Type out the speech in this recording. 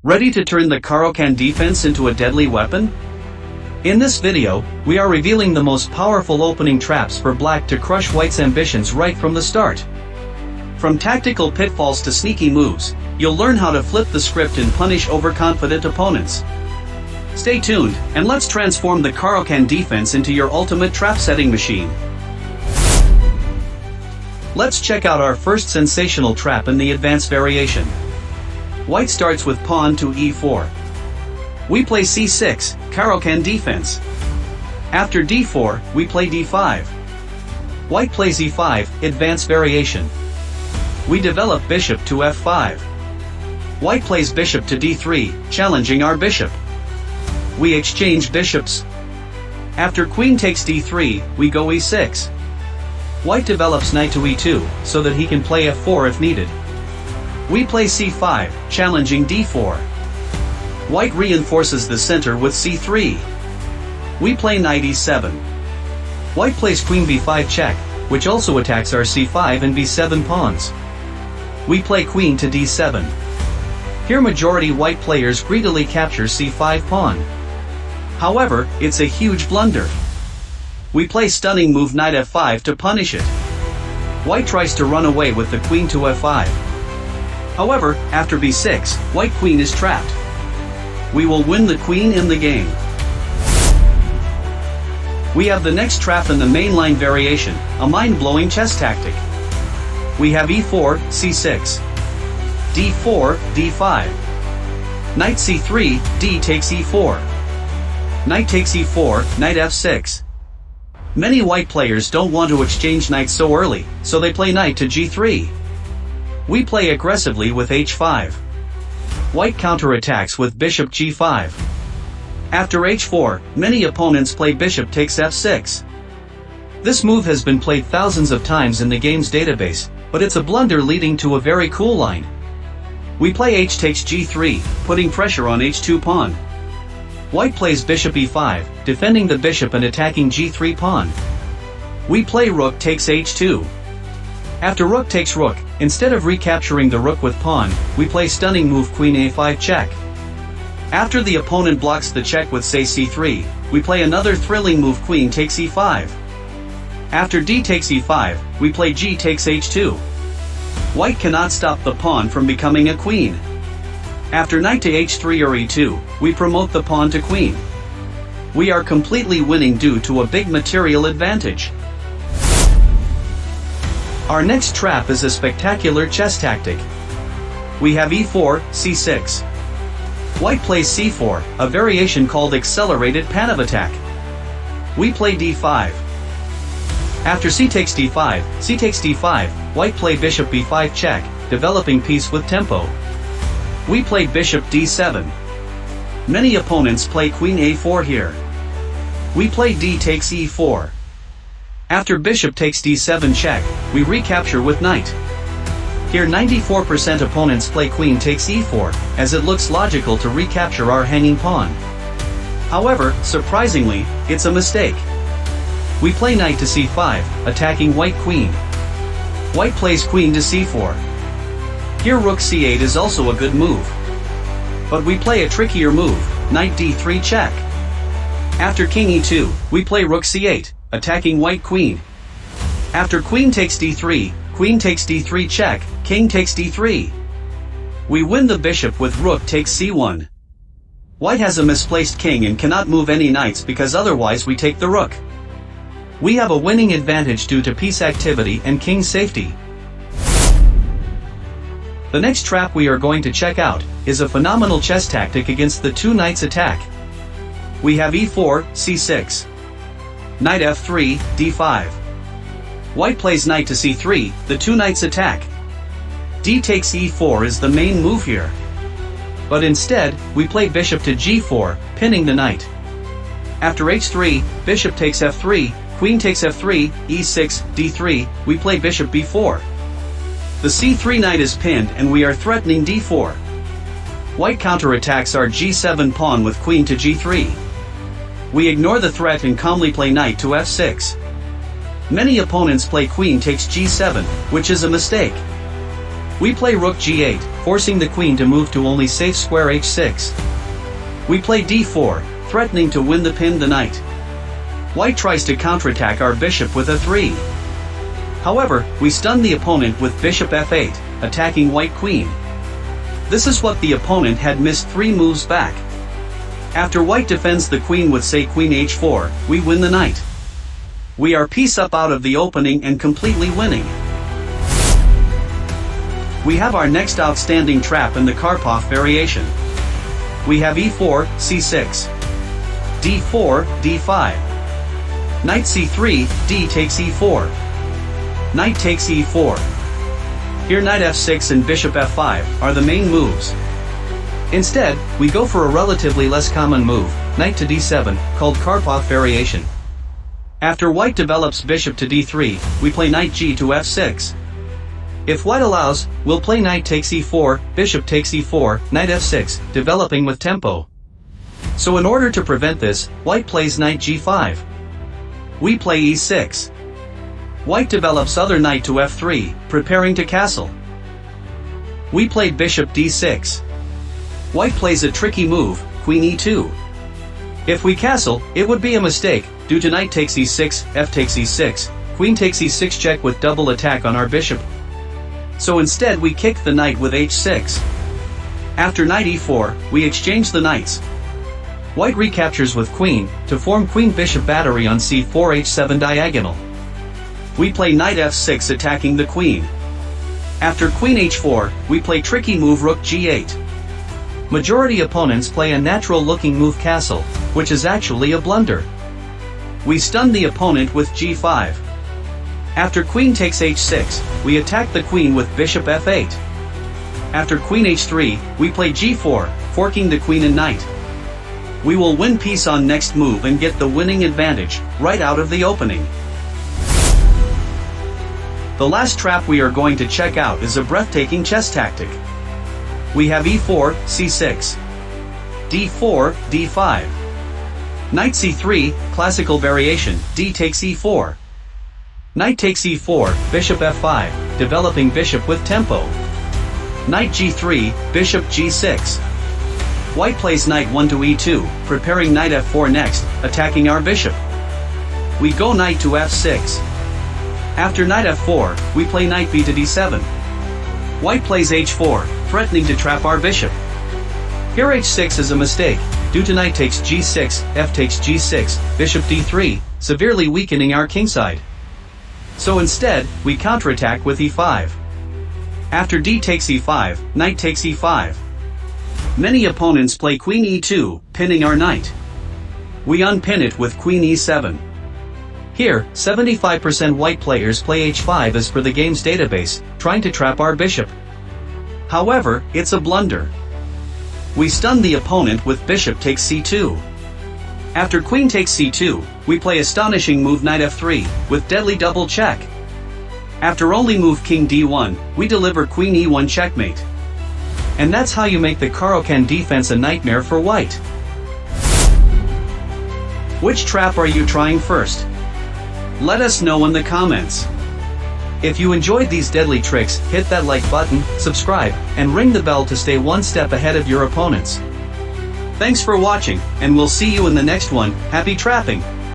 Ready to turn the Caro-Kann defense into a deadly weapon? In this video, we are revealing the most powerful opening traps for Black to crush White's ambitions right from the start. From tactical pitfalls to sneaky moves, you'll learn how to flip the script and punish overconfident opponents. Stay tuned, and let's transform the Caro-Kann defense into your ultimate trap-setting machine. Let's check out our first sensational trap in the advanced variation. White starts with pawn to e4. We play c6, Caro-Kann defense. After d4, we play d5. White plays e5, advanced variation. We develop bishop to f5. White plays bishop to d3, challenging our bishop. We exchange bishops. After queen takes d3, we go e6. White develops knight to e2, so that he can play f4 if needed. We play c5, challenging d4. White reinforces the center with c3. We play knight e7. White plays queen b5 check, which also attacks our c5 and b7 pawns. We play queen to d7. Here majority white players greedily capture c5 pawn. However, it's a huge blunder. We play stunning move knight f5 to punish it. White tries to run away with the queen to f5. However, after b6, white queen is trapped. We will win the queen in the game. We have the next trap in the mainline variation, a mind-blowing chess tactic. We have e4, c6. d4, d5. Knight c3, d takes e4. Knight takes e4, knight f6. Many white players don't want to exchange knights so early, so they play knight to g3. We play aggressively with h5. White counterattacks with bishop g5. After h4, many opponents play bishop takes f6. This move has been played thousands of times in the game's database, but it's a blunder leading to a very cool line. We play h takes g3, putting pressure on h2 pawn. White plays bishop e5, defending the bishop and attacking g3 pawn. We play rook takes h2. After rook takes rook, instead of recapturing the rook with pawn, we play stunning move queen a5 check. After the opponent blocks the check with say c3, we play another thrilling move queen takes e5. After d takes e5, we play g takes h2. White cannot stop the pawn from becoming a queen. After knight to h3 or e2, we promote the pawn to queen. We are completely winning due to a big material advantage. Our next trap is a spectacular chess tactic. We have e4, c6. White plays c4, a variation called accelerated panic attack. We play d5. After c takes d5, white play bishop b5 check, developing piece with tempo. We play bishop d7. Many opponents play queen a4 here. We play d takes e4. After bishop takes d7 check, we recapture with knight. Here 94% opponents play queen takes e4, as it looks logical to recapture our hanging pawn. However, surprisingly, it's a mistake. We play knight to c5, attacking white queen. White plays queen to c4. Here rook c8 is also a good move. But we play a trickier move, knight d3 check. After king e2, we play rook c8, attacking white queen. After queen takes d3, queen takes d3 check, king takes d3. We win the bishop with rook takes c1. White has a misplaced king and cannot move any knights because otherwise we take the rook. We have a winning advantage due to piece activity and king safety. The next trap we are going to check out is a phenomenal chess tactic against the two knights attack. We have e4, c6. Knight f3, d5. White plays knight to c3, the two knights attack. D takes e4 is the main move here. But instead, we play bishop to g4, pinning the knight. After h3, bishop takes f3, queen takes f3, e6, d3, we play bishop b4. The c3 knight is pinned and we are threatening d4. White counterattacks our g7 pawn with queen to g3. We ignore the threat and calmly play knight to f6. Many opponents play queen takes g7, which is a mistake. We play rook g8, forcing the queen to move to only safe square h6. We play d4, threatening to win the pin the knight. White tries to counterattack our bishop with a 3. However, we stun the opponent with bishop f8, attacking white queen. This is what the opponent had missed 3 moves back. After white defends the queen with say queen h4, we win the knight. We are piece up out of the opening and completely winning. We have our next outstanding trap in the Karpov variation. We have e4, c6, d4, d5, knight c3, d takes e4, knight takes e4. Here knight f6 and bishop f5 are the main moves. Instead, we go for a relatively less common move, knight to d7, called Karpov variation. After white develops bishop to d3, we play knight g to f6. If white allows, we'll play knight takes e4, bishop takes e4, knight f6, developing with tempo. So in order to prevent this, white plays knight g5. We play e6. White develops other knight to f3, preparing to castle. We play bishop d6. White plays a tricky move, queen e2. If we castle, it would be a mistake, due to knight takes e6, f takes e6, queen takes e6 check with double attack on our bishop. So instead we kick the knight with h6. After knight e4, we exchange the knights. White recaptures with queen, to form queen-bishop battery on c4 h7 diagonal. We play knight f6 attacking the queen. After queen h4, we play tricky move rook g8. Majority opponents play a natural-looking move castle, which is actually a blunder. We stun the opponent with g5. After queen takes h6, we attack the queen with bishop f8. After queen h3, we play g4, forking the queen and knight. We will win piece on next move and get the winning advantage, right out of the opening. The last trap we are going to check out is a breathtaking chess tactic. We have e4, c6, d4, d5, knight c3, classical variation, d takes e4, knight takes e4, bishop f5, developing bishop with tempo, knight g3, bishop g6. White plays knight 1 to e2, preparing knight f4 next, attacking our bishop. We go knight to f6. After knight f4, we play knight b to d7. White plays h4, threatening to trap our bishop. Here h6 is a mistake, due to knight takes g6, f takes g6, bishop d3, severely weakening our kingside. So instead, we counterattack with e5. After d takes e5, knight takes e5. Many opponents play queen e2, pinning our knight. We unpin it with queen e7. Here, 75% white players play h5 as per the game's database, trying to trap our bishop. However, it's a blunder. We stun the opponent with bishop takes c2. After queen takes c2, we play astonishing move knight f3, with deadly double check. After only move king d1, we deliver queen e1 checkmate. And that's how you make the Caro-Kann defense a nightmare for white. Which trap are you trying first? Let us know in the comments. If you enjoyed these deadly tricks, hit that like button, subscribe, and ring the bell to stay one step ahead of your opponents. Thanks for watching, and we'll see you in the next one. Happy trapping!